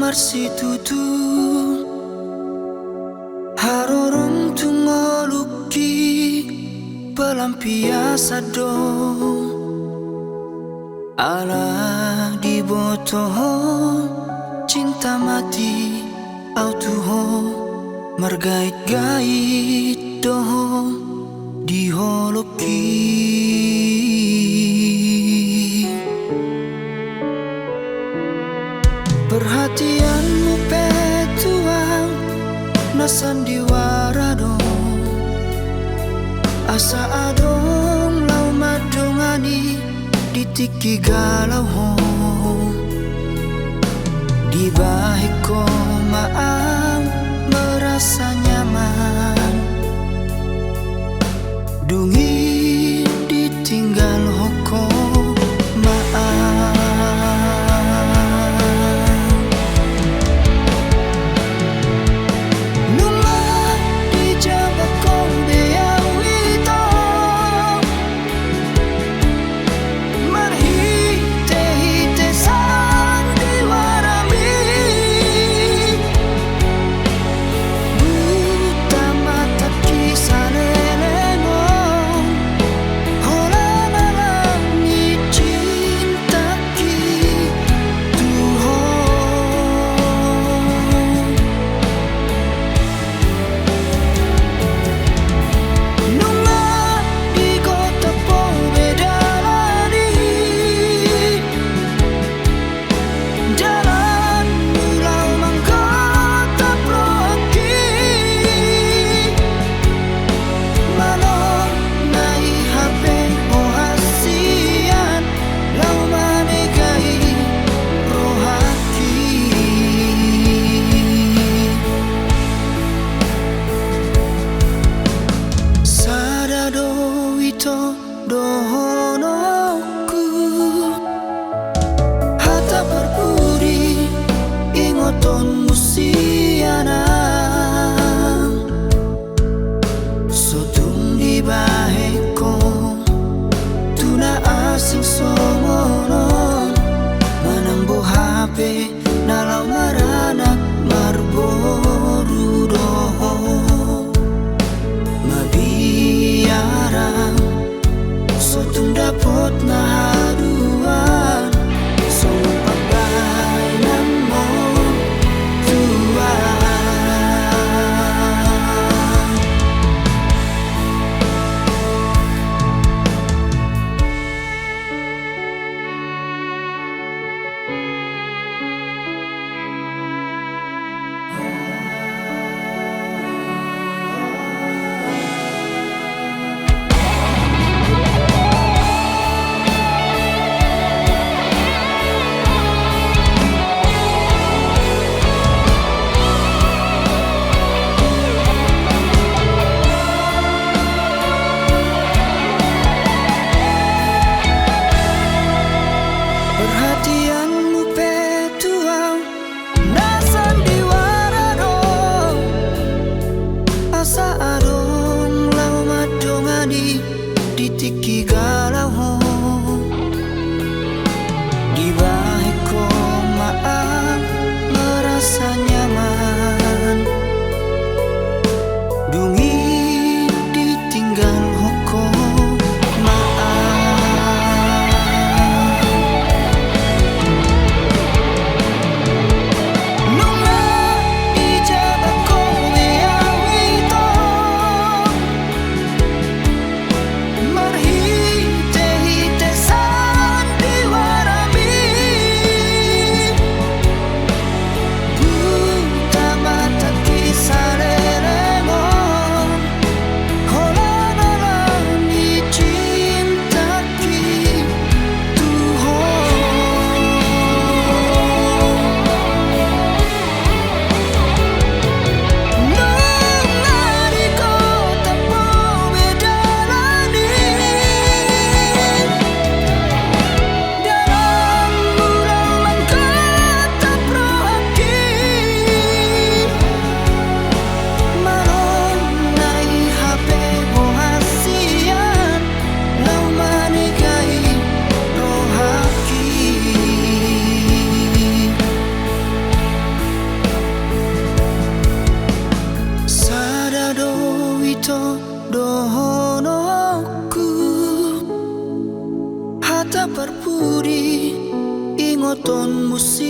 marsitutu harorong tu ngoluki pelampiasa dong ala di botoho cinta mati autuho margait-gait doho di holoki perhatianmu petuang na sandiwara dong asa adong lau madongani ditiki galau hong di bahiko maang merasa nyaman dungi ditinggal hoko maang numa dijaba kong beawito marhite hite sa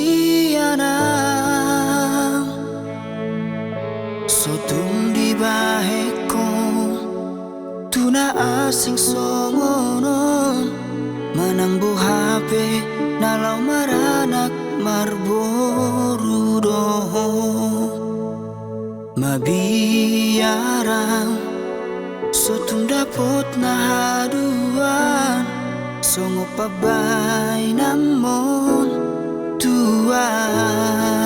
iyanang sotung di baheko tuna asing songonon manang buhape nalau maranak marboru doho mabiarang sotung dapot na haduan songo pabay namon tuan